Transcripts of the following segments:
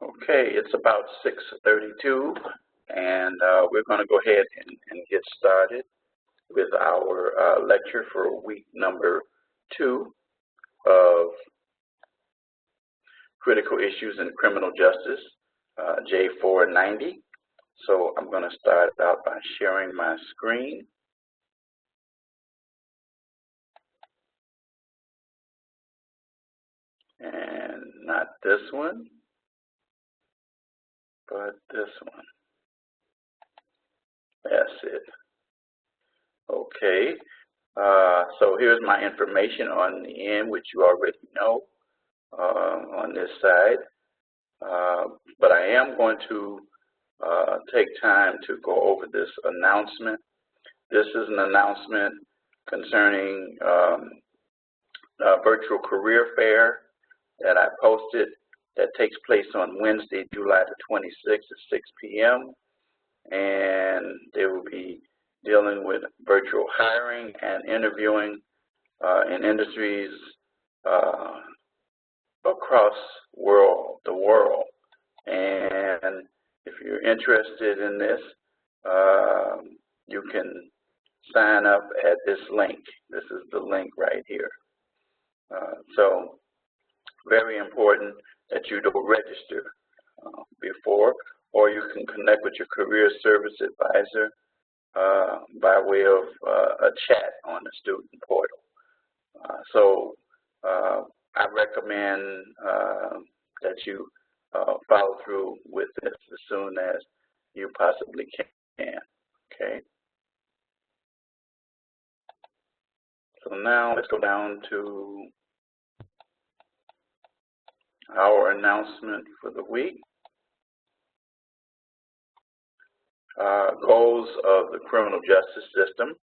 Okay, it's about 6:32, and we're going to go ahead and get started with our lecture for week number 2 of Critical Issues in Criminal Justice, J490. So I'm going to start out by sharing my screen. And not this one, but this one. That's it. Okay. So here's my information on the end, which you already know on this side. But I am going to take time to go over this announcement. This is an announcement concerning a virtual career fair that I posted that takes place on Wednesday, July the 26th at 6 p.m. And they will be dealing with virtual hiring and interviewing in industries across the world. And if you're interested in this, you can sign up at this link. This is the link right here. So very important that you don't register before, or you can connect with your career service advisor by way of a chat on the student portal. So I recommend that you follow through with this as soon as you possibly can. Okay. So now let's go down to our announcement for the week. Goals of the criminal justice system,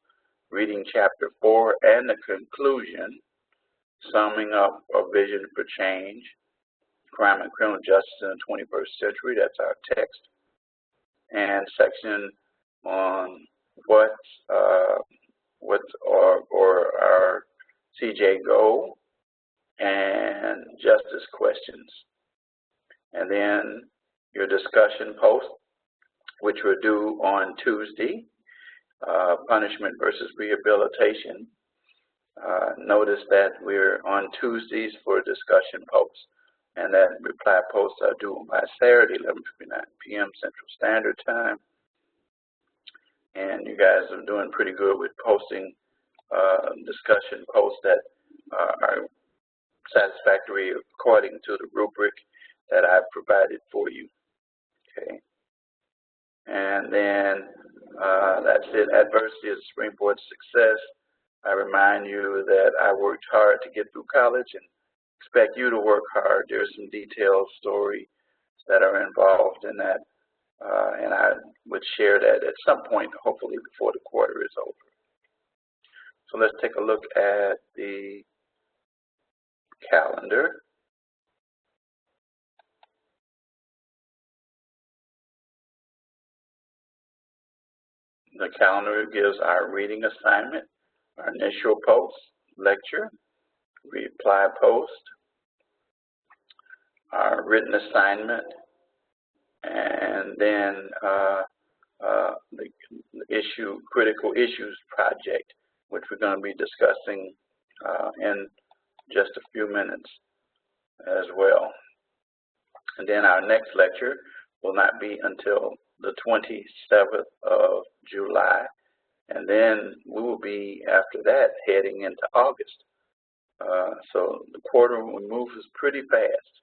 reading chapter 4 and the conclusion, summing up a vision for change, crime and criminal justice in the 21st century, that's our text, and section on what's our CJ goal, and justice questions. And then your discussion post, which we're due on Tuesday, punishment versus rehabilitation. Notice that we're on Tuesdays for discussion posts, and that reply posts are due by Saturday, 11:59 p.m. Central Standard Time. And you guys are doing pretty good with posting discussion posts that are satisfactory according to the rubric that I've provided for you. Okay. And then that's it. Adversity is a springboard to success. I remind you that I worked hard to get through college and expect you to work hard. There's some detailed stories that are involved in that, and I would share that at some point, hopefully before the quarter is over. So let's take a look at the calendar. The calendar gives our reading assignment, our initial post, lecture, reply post, our written assignment, and then the critical issues project, which we're going to be discussing in just a few minutes as well. And then our next lecture will not be until the 27th of July, and then we will be, after that, heading into August. So the quarter moves pretty fast.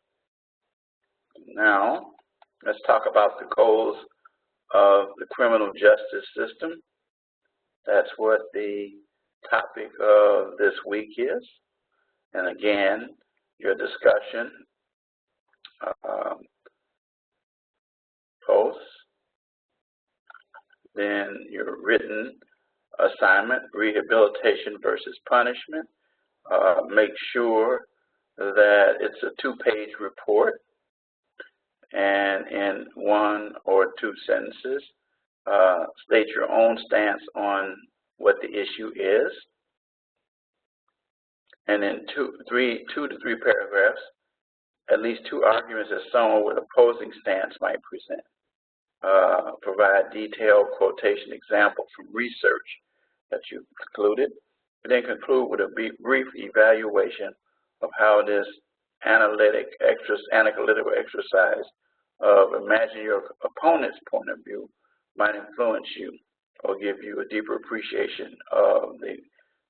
Now, let's talk about the goals of the criminal justice system. That's what the topic of this week is. And again, your discussion posts, then your written assignment, rehabilitation versus punishment. Make sure that it's a 2-page report, and in 1 or 2 sentences, state your own stance on what the issue is, and in 2 to 3 paragraphs, at least 2 arguments that someone with opposing stance might present. Provide detailed quotation example from research that you concluded, and then conclude with a brief evaluation of how this analytical exercise of imagine your opponent's point of view might influence you or give you a deeper appreciation of the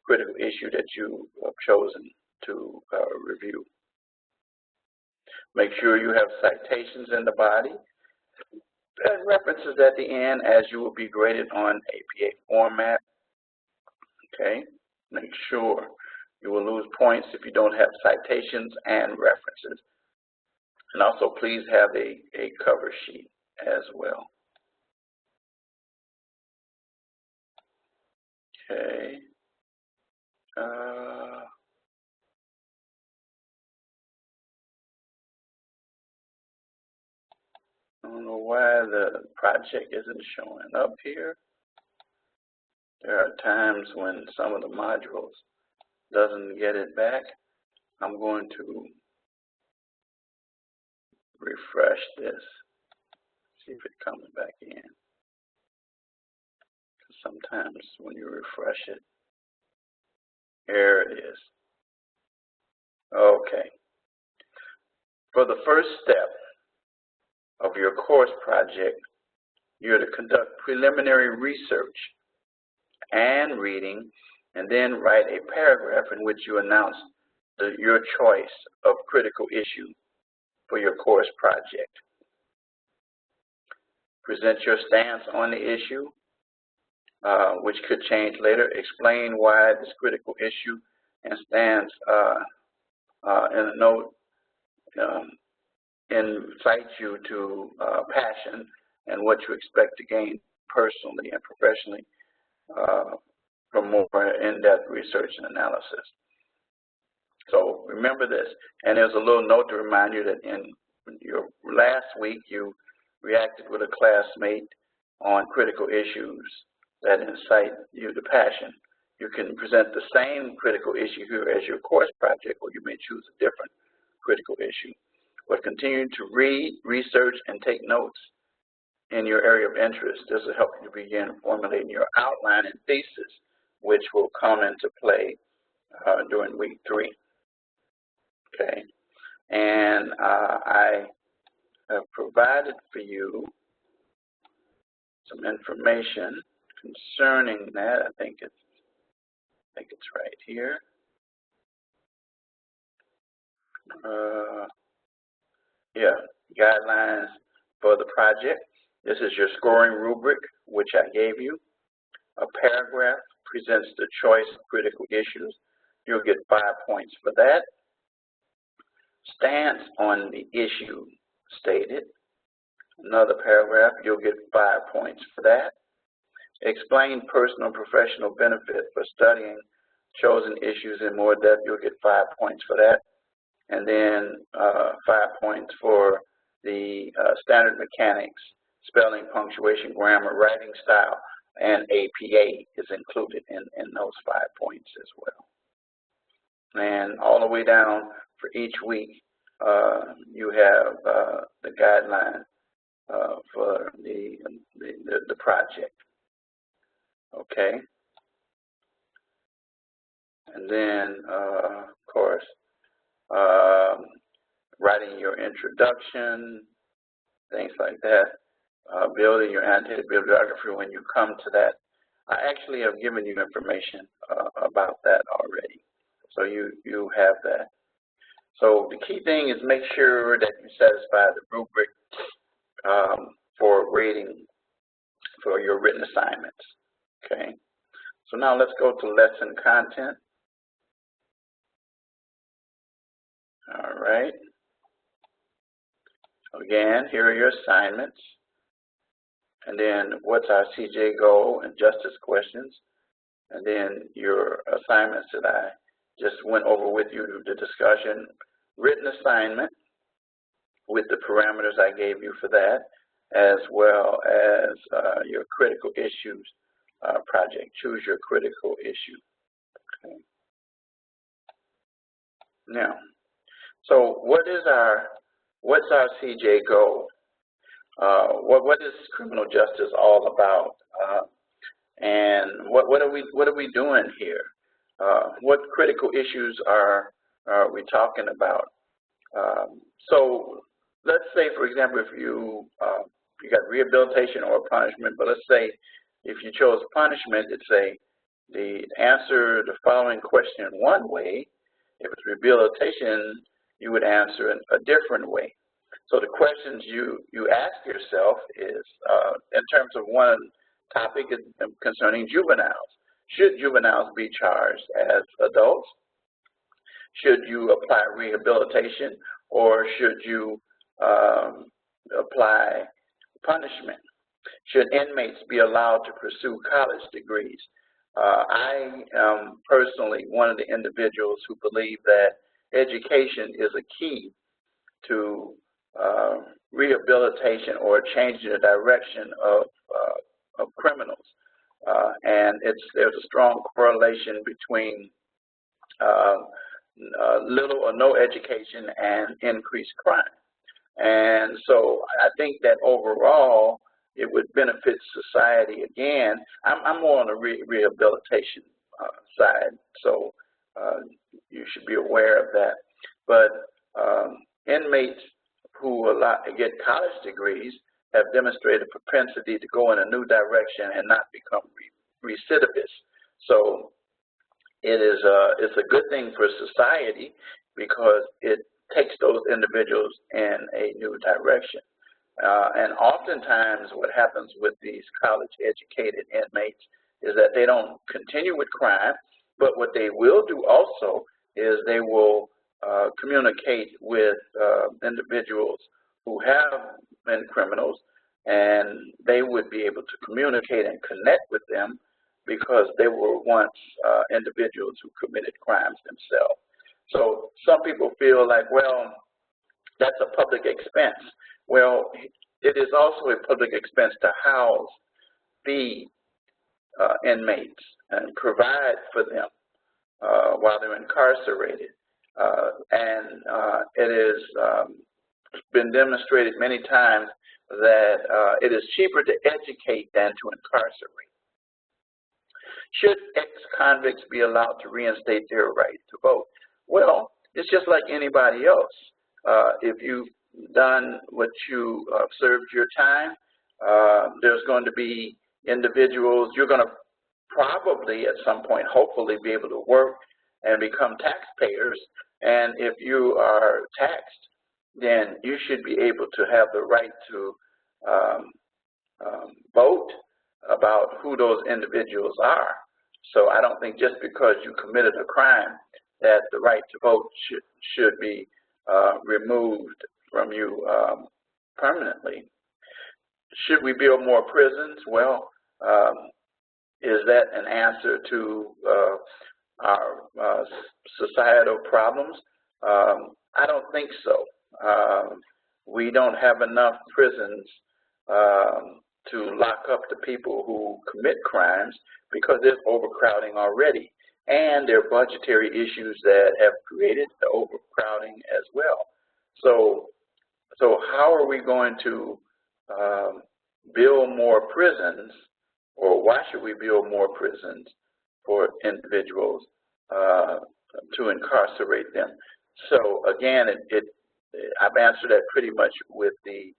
critical issue that you have chosen to review. Make sure you have citations in the body and references at the end, as you will be graded on APA format. Okay, make sure you will lose points if you don't have citations and references. And also please have a cover sheet as well. Okay. I don't know why the project isn't showing up here. There are times when some of the modules doesn't get it back. I'm going to refresh this, see if it comes back in. Sometimes when you refresh it, here it is. Okay. For the first step of your course project, you're to conduct preliminary research and reading, and then write a paragraph in which you announce your choice of critical issue for your course project. Present your stance on the issue, which could change later. Explain why this critical issue and stance in a note incite you to passion and what you expect to gain personally and professionally from more in-depth research and analysis. So remember this, and there's a little note to remind you that in your last week you reacted with a classmate on critical issues that incite you to passion. You can present the same critical issue here as your course project, or you may choose a different critical issue. But continue to read, research, and take notes in your area of interest. This will help you begin formulating your outline and thesis, which will come into play during week 3. Okay, and I have provided for you some information concerning that. I think it's right here. Yeah, guidelines for the project. This is your scoring rubric, which I gave you. A paragraph presents the choice of critical issues. You'll get 5 points for that. Stance on the issue stated. Another paragraph, you'll get 5 points for that. Explain personal and professional benefit for studying chosen issues in more depth. You'll get 5 points for that. And then 5 points for the standard mechanics, spelling, punctuation, grammar, writing style, and APA is included in those 5 points as well. And all the way down for each week, you have the guideline for the project. Okay. And then, of course, writing your introduction, things like that, building your annotated bibliography when you come to that. I actually have given you information about that already, so you have that. So the key thing is make sure that you satisfy the rubric for rating for your written assignments. Okay. So now let's go to lesson content. All right. Again, here are your assignments. And then what's our CJ goal and justice questions. And then your assignments that I just went over with you, the discussion, written assignment with the parameters I gave you for that, as well as your critical issues project. Choose your critical issue. Okay. Now, So what's our CJ goal? What is criminal justice all about? And what are we doing here? What critical issues are we talking about? So let's say, for example, if you got rehabilitation or punishment, but let's say if you chose punishment, it'd say the answer the following question one way. If it's rehabilitation, you would answer in a different way. So the questions you ask yourself is, in terms of one topic concerning juveniles, should juveniles be charged as adults? Should you apply rehabilitation, or should you apply punishment? Should inmates be allowed to pursue college degrees? I am personally one of the individuals who believe that education is a key to rehabilitation or changing the direction of criminals. And there's a strong correlation between little or no education and increased crime. And so I think that overall it would benefit society. Again, I'm more on the rehabilitation side, so you should be aware of that. But inmates who get college degrees have demonstrated propensity to go in a new direction and not become recidivists. So it's a good thing for society because it takes those individuals in a new direction. And oftentimes what happens with these college-educated inmates is that they don't continue with crime, but what they will do also is they will communicate with individuals who have been criminals, and they would be able to communicate and connect with them because they were once individuals who committed crimes themselves. So some people feel like, well, that's a public expense. Well, it is also a public expense to house, feed inmates, and provide for them while they're incarcerated. And it has been demonstrated many times that it is cheaper to educate than to incarcerate. Should ex-convicts be allowed to reinstate their right to vote? Well, it's just like anybody else. If you've done what you served your time, there's going to be individuals, you're going to probably at some point, hopefully, be able to work and become taxpayers. And if you are taxed, then you should be able to have the right to vote about who those individuals are. So I don't think just because you committed a crime that the right to vote should be removed from you permanently. Should we build more prisons? Well, is that an answer to our societal problems? I don't think so. We don't have enough prisons to lock up the people who commit crimes because there's overcrowding already. And there are budgetary issues that have created the overcrowding as well. So how are we going to build more prisons, or why should we build more prisons for individuals to incarcerate them? So again, I've answered that pretty much with the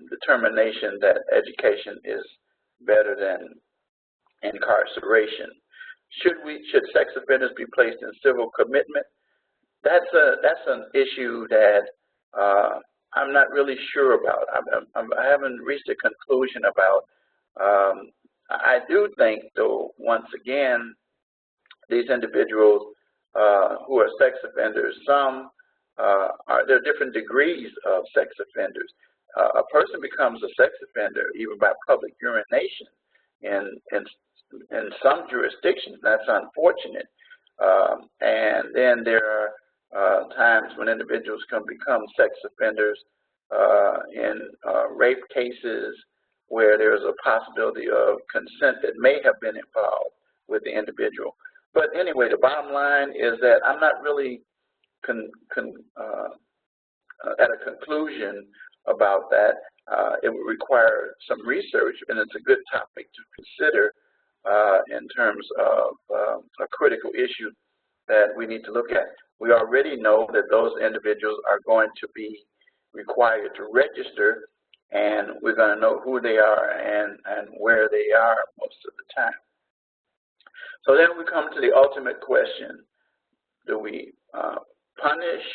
determination that education is better than incarceration. Should sex offenders be placed in civil commitment? That's an issue that I'm not really sure about. I haven't reached a conclusion about. I do think, though, once again, these individuals who are sex offenders, there are different degrees of sex offenders. A person becomes a sex offender even by public urination in some jurisdictions. That's unfortunate. And then there are times when individuals can become sex offenders in rape cases where there's a possibility of consent that may have been involved with the individual. But anyway, the bottom line is that I'm not really at a conclusion about that. It would require some research, and it's a good topic to consider in terms of a critical issue that we need to look at. We already know that those individuals are going to be required to register, and we're going to know who they are and where they are most of the time. So then we come to the ultimate question: do we punish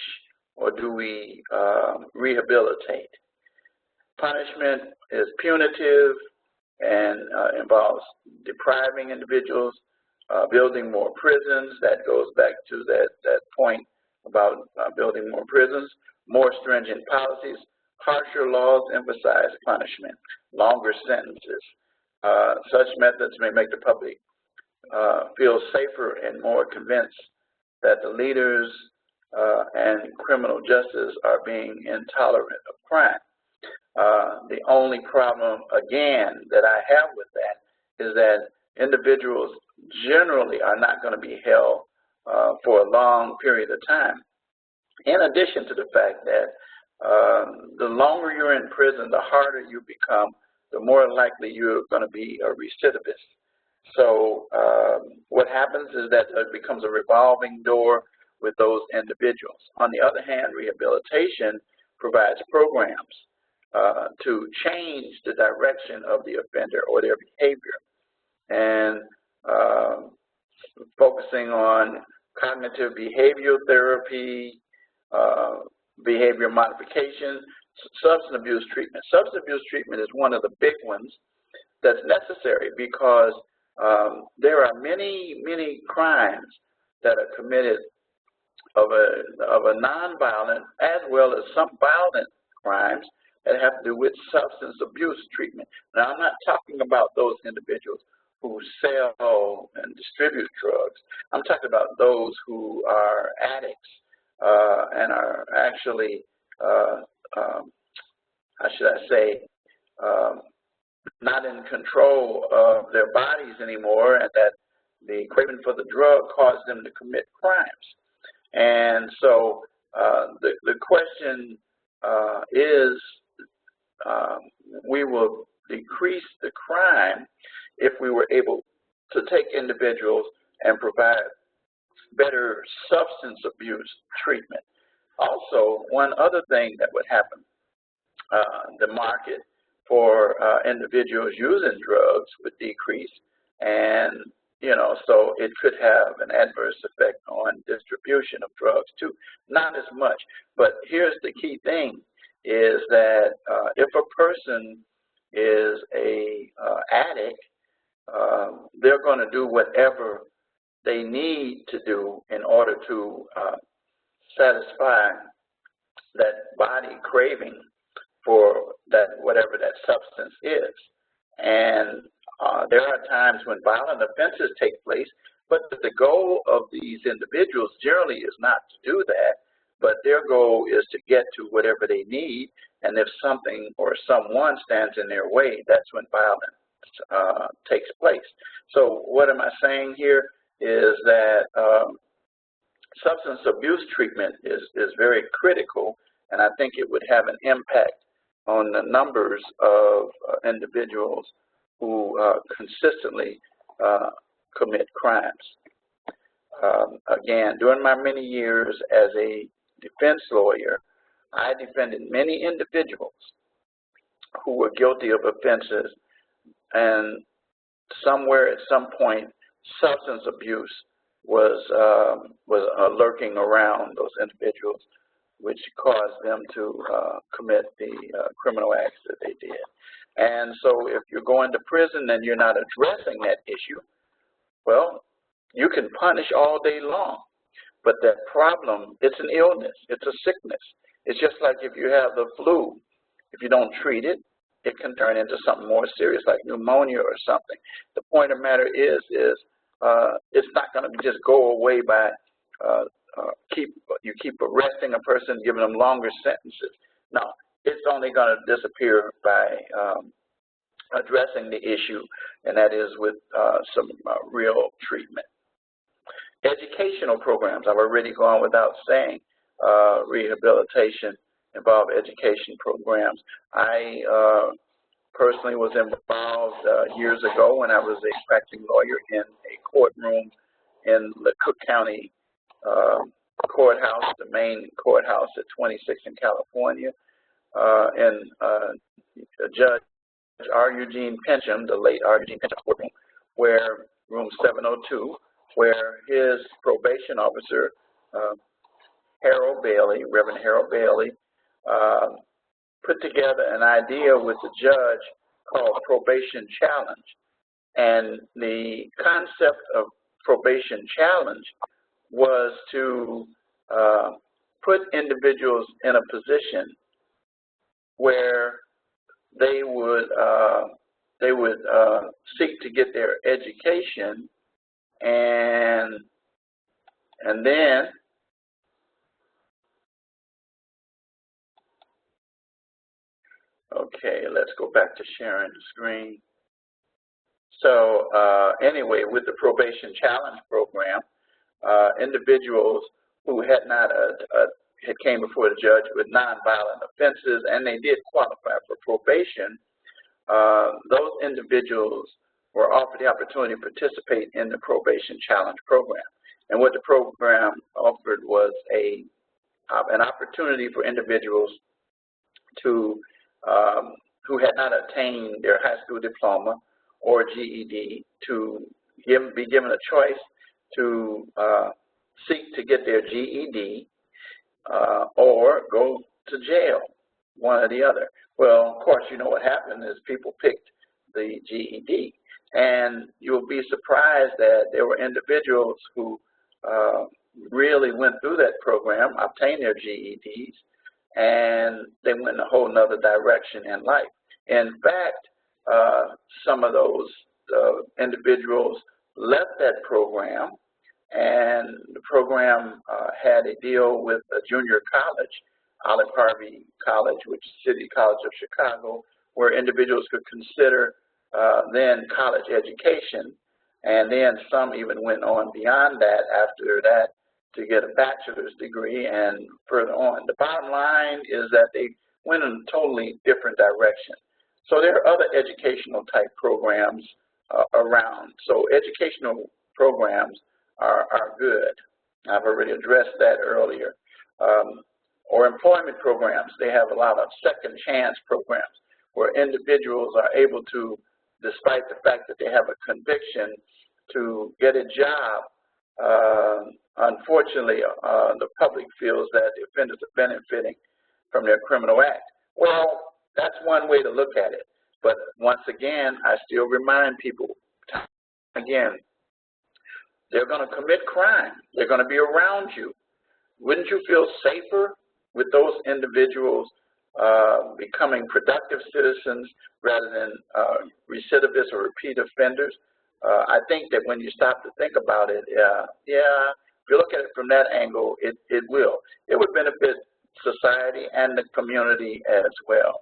or do we rehabilitate? Punishment is punitive and involves depriving individuals, building more prisons. That goes back to that point about building more prisons, more stringent policies. Harsher laws emphasize punishment, longer sentences. Such methods may make the public feel safer and more convinced that the leaders and criminal justice are being intolerant of crime. The only problem, again, that I have with that is that individuals generally are not going to be held for a long period of time. In addition to the fact that the longer you're in prison, the harder you become, the more likely you're going to be a recidivist. So what happens is that it becomes a revolving door with those individuals. On the other hand, rehabilitation provides programs to change the direction of the offender or their behavior, and focusing on cognitive behavioral therapy, behavior modification, substance abuse treatment. Substance abuse treatment is one of the big ones that's necessary because there are many crimes that are committed of a nonviolent as well as some violent crimes that have to do with substance abuse treatment. Now, I'm not talking about those individuals who sell and distribute drugs. I'm talking about those who are addicts and are actually, how should I say, not in control of their bodies anymore, and that the craving for the drug caused them to commit crimes. And so the question is, we will decrease the crime if we were able to take individuals and provide better substance abuse treatment. Also, one other thing that would happen, the market for individuals using drugs would decrease, and so it could have an adverse effect on distribution of drugs too. Not as much, but here's the key thing, is that if a person is a addict, they're going to do whatever they need to do in order to satisfy that body craving for that, whatever that substance is. And there are times when violent offenses take place, but the goal of these individuals generally is not to do that, but their goal is to get to whatever they need, and if something or someone stands in their way, that's when violence takes place. So what am I saying here is that substance abuse treatment is very critical, and I think it would have an impact on the numbers of individuals who consistently commit crimes. Again, during my many years as a defense lawyer, I defended many individuals who were guilty of offenses, and somewhere at some point, substance abuse was lurking around those individuals, which caused them to commit the criminal acts that they did. And so if you're going to prison and you're not addressing that issue, well, you can punish all day long, but that problem, it's an illness, it's a sickness. It's just like if you have the flu, if you don't treat it, it can turn into something more serious like pneumonia or something. The point of the matter is it's not going to just go away by you keep arresting a person, giving them longer sentences. No, it's only going to disappear by addressing the issue, and that is with some real treatment. Educational programs, I've already gone without saying rehabilitation involve education programs. I personally was involved years ago when I was a practicing lawyer in a courtroom in the Cook County courthouse, the main courthouse at 26 in California, and Judge R. Eugene Pencham, the late R. Eugene Pencham courtroom, where room 702, where his probation officer, Harold Bailey, Reverend Harold Bailey, put together an idea with the judge called Probation Challenge. And the concept of Probation Challenge was to put individuals in a position where they would seek to get their education, and then okay, let's go back to sharing the screen. So anyway, with the Probation Challenge program, individuals who had not had came before the judge with nonviolent offenses, and they did qualify for probation, those individuals were offered the opportunity to participate in the Probation Challenge program. And what the program offered was an opportunity for individuals to who had not attained their high school diploma or GED to be given a choice to seek to get their GED or go to jail, one or the other. Well, of course, you know what happened is people picked the GED, and you'll be surprised that there were individuals who really went through that program, obtained their GEDs, and they went in a whole nother direction in life. In fact, some of those individuals left that program, and the program had a deal with a junior college, Olive Harvey College, which is City College of Chicago, where individuals could consider then college education, and then some even went on beyond that after that to get a bachelor's degree and further on. The bottom line is that they went in a totally different direction. So there are other educational type programs around. So educational programs are good. I've already addressed that earlier. Or employment programs. They have a lot of second chance programs where individuals are able to, despite the fact that they have a conviction, to get a job. Unfortunately, the public feels that the offenders are benefiting from their criminal act. Well, that's one way to look at it. But once again, I still remind people, again, they're going to commit crime. They're going to be around you. Wouldn't you feel safer with those individuals becoming productive citizens rather than recidivists or repeat offenders? I think that when you stop to think about it, yeah, if you look at it from that angle, it will. It would benefit society and the community as well.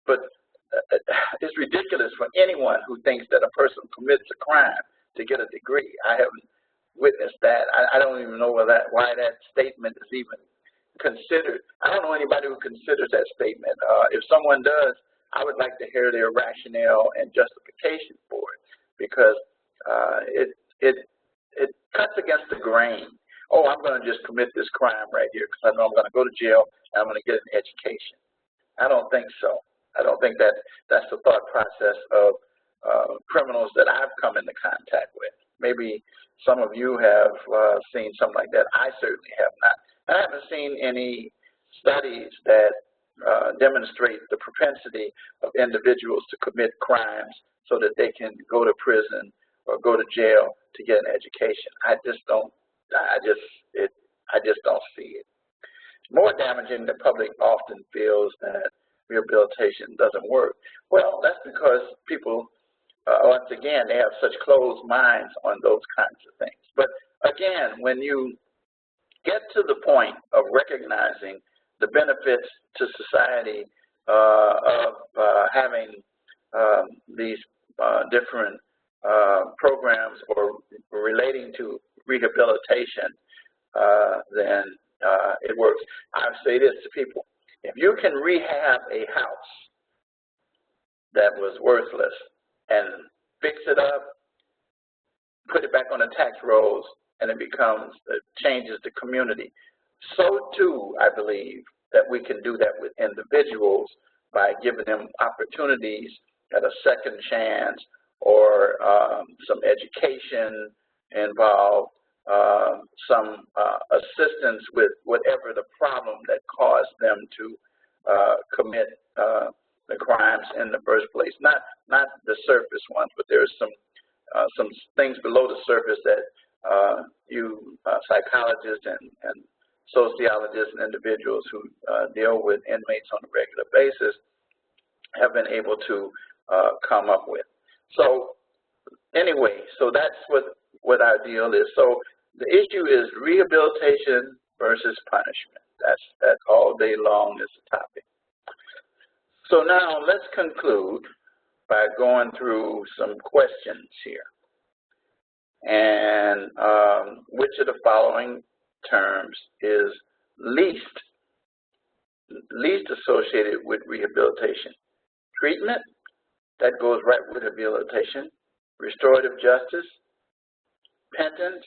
But it's ridiculous for anyone who thinks that a person commits a crime to get a degree. I haven't witnessed that. I don't even know why that statement is even considered. I don't know anybody who considers that statement. If someone does, I would like to hear their rationale and justification for it, because it cuts against the grain. Oh, I'm going to just commit this crime right here because I know I'm going to go to jail and I'm going to get an education. I don't think so. I don't think that's the thought process of criminals that I've come into contact with. Maybe some of you have seen something like that. I certainly have not. I haven't seen any studies that demonstrate the propensity of individuals to commit crimes so that they can go to prison or go to jail to get an education. I just don't see it. More damaging, the public often feels that rehabilitation doesn't work. Well, that's because people, once again, they have such closed minds on those kinds of things. But again, when you get to the point of recognizing the benefits to society of having these different programs or relating to rehabilitation, then it works. I say this to people: if you can rehab a house that was worthless and fix it up, put it back on the tax rolls, and it changes the community, so too, I believe that we can do that with individuals by giving them opportunities at a second chance, or some education involved, some assistance with whatever the problem that caused them to commit the crimes in the first place. Not the surface ones, but there's some things below the surface that you psychologists and sociologists and individuals who deal with inmates on a regular basis have been able to come up with. So anyway, so that's what our deal is. So the issue is rehabilitation versus punishment. That's all day long is the topic. So now let's conclude by going through some questions here. And which of the following terms is least associated with rehabilitation? Treatment, that goes right with rehabilitation. Restorative justice, penance,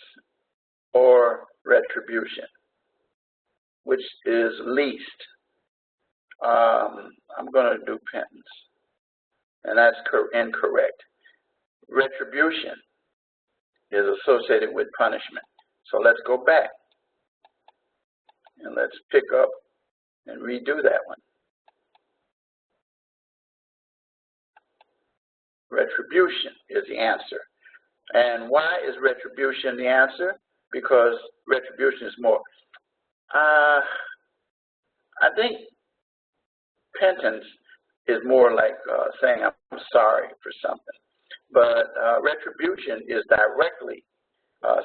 or retribution? Which is least? I'm going to do penance, and that's incorrect. Retribution is associated with punishment. So let's go back and let's pick up and redo that one. Retribution is the answer. And why is retribution the answer? Because retribution is more, I think penance is more like saying I'm sorry for something. But retribution is directly,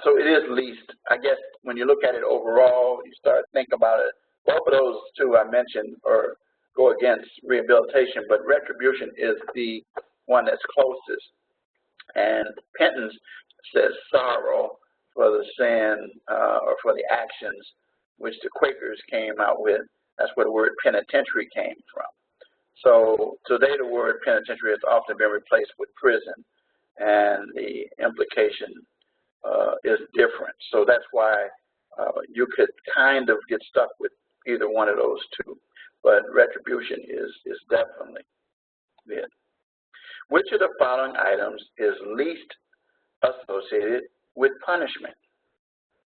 so it is least. I guess when you look at it overall, you start to think about it, both of those two I mentioned or go against rehabilitation, but retribution is the one that's closest. And penance says sorrow for the sin or for the actions which the Quakers came out with. That's where the word penitentiary came from. So today the word penitentiary has often been replaced with prison, and the implication is different. So that's why you could kind of get stuck with either one of those two. But retribution is definitely it. Which of the following items is least associated with punishment?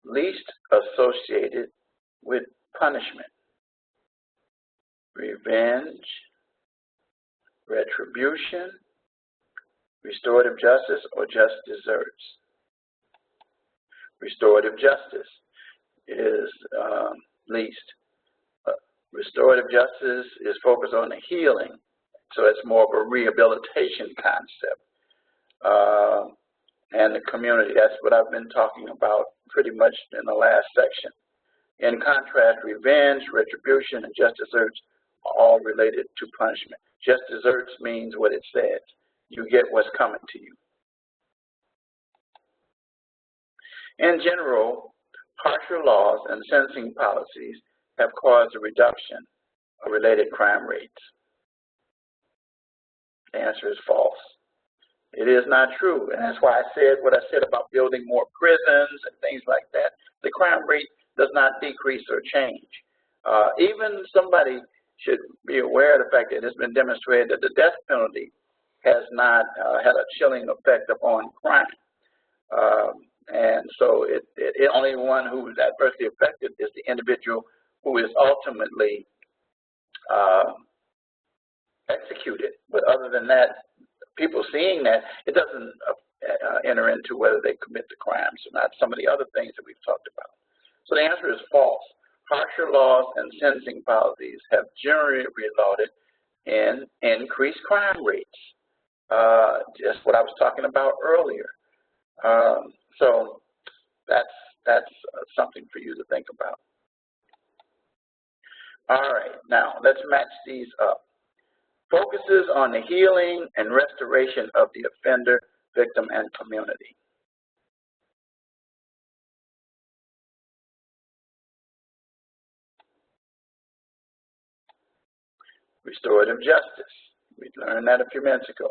Least associated with punishment. Revenge, retribution, restorative justice, or just desserts? Restorative justice is least. Restorative justice is focused on the healing, so it's more of a rehabilitation concept. And the community, that's what I've been talking about pretty much in the last section. In contrast, revenge, retribution, and just desserts are all related to punishment. Just desserts means what it says. You get what's coming to you. In general, harsher laws and sentencing policies have caused a reduction of related crime rates. The answer is false. It is not true, and that's why I said what I said about building more prisons and things like that. The crime rate does not decrease or change. Even somebody should be aware of the fact that it's been demonstrated that the death penalty has not had a chilling effect upon crime. And so the only one who is adversely affected is the individual who is ultimately executed. But other than that, people seeing that, it doesn't enter into whether they commit the crimes or not, some of the other things that we've talked about. So the answer is false. Harsher laws and sentencing policies have generally resulted in increased crime rates, just what I was talking about earlier. So that's something for you to think about. All right, now let's match these up. Focuses on the healing and restoration of the offender, victim, and community. restorative justice. We learned that a few minutes ago.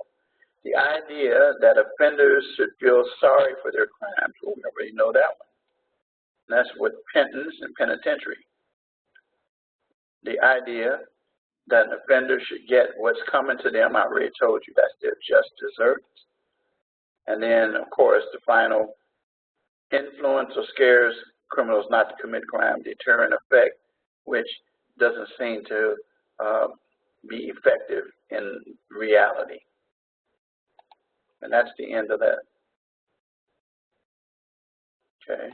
The idea that offenders should feel sorry for their crimes, well, we already know that one. And that's what penance and penitentiary. The idea that an offender should get what's coming to them, I already told you that's their just desserts. And then, of course, the final influence or scares criminals not to commit crime, deterrent effect, which doesn't seem to be effective in reality. And that's the end of that. Okay.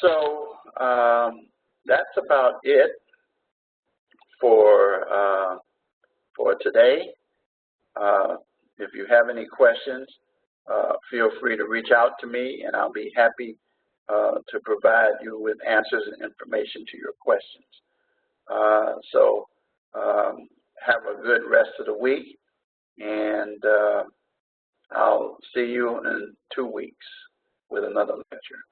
So that's about it for today. If you have any questions, feel free to reach out to me, and I'll be happy to provide you with answers and information to your questions. So have a good rest of the week, and I'll see you in 2 weeks with another lecture.